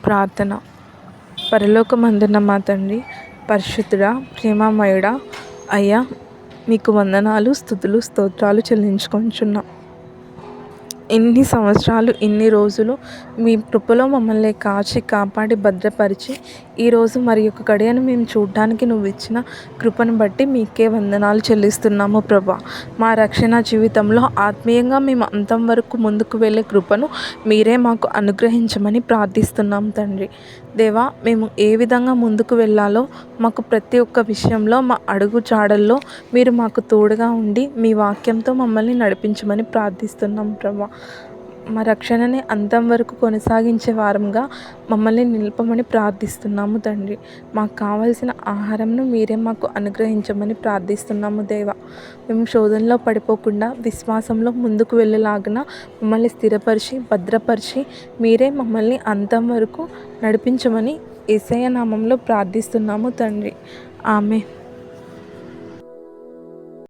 ప్రార్థన. పరలోకమందున్న మా తండ్రి, పరిశుద్ధుడా, ప్రేమమయుడా, అయ్యా మీకు వందనాలు, స్తుతులు, స్తోత్రాలు చెల్లించుకొనుచున్నాం. ఇన్ని సంవత్సరాలు, ఇన్ని రోజులు మీ కృపలో మమ్మల్ని కాచి కాపాడి భద్రపరిచి ఈరోజు మరి యొక్క గడియను మేము చూడడానికి నువ్వు ఇచ్చిన కృపను బట్టి మీకే వందనాలు చెల్లిస్తున్నాము ప్రభా. మా రక్షణ జీవితంలో ఆత్మీయంగా మేము అంతం వరకు ముందుకు వెళ్ళే కృపను మీరే మాకు అనుగ్రహించమని ప్రార్థిస్తున్నాం తండ్రి. దేవా, మేము ఏ విధంగా ముందుకు వెళ్ళాలో మాకు ప్రతి ఒక్క విషయంలో మా అడుగు జాడల్లో మీరు మాకు తోడుగా ఉండి మీ వాక్యంతో మమ్మల్ని నడిపించమని ప్రార్థిస్తున్నాం ప్రభా. మా రక్షణని అంతం వరకు కొనసాగించే వారంగా మమ్మల్ని నిలపమని ప్రార్థిస్తున్నాము తండ్రి. మాకు కావలసిన ఆహారంను మీరే మాకు అనుగ్రహించమని ప్రార్థిస్తున్నాము దేవా. మేము శోధనలో పడిపోకుండా విశ్వాసంలో ముందుకు వెళ్ళేలాగిన మమ్మల్ని స్థిరపరిచి భద్రపరిచి మీరే మమ్మల్ని అంతం వరకు నడిపించమని యేసయ్య నామంలో ప్రార్థిస్తున్నాము తండ్రి. ఆమేన్.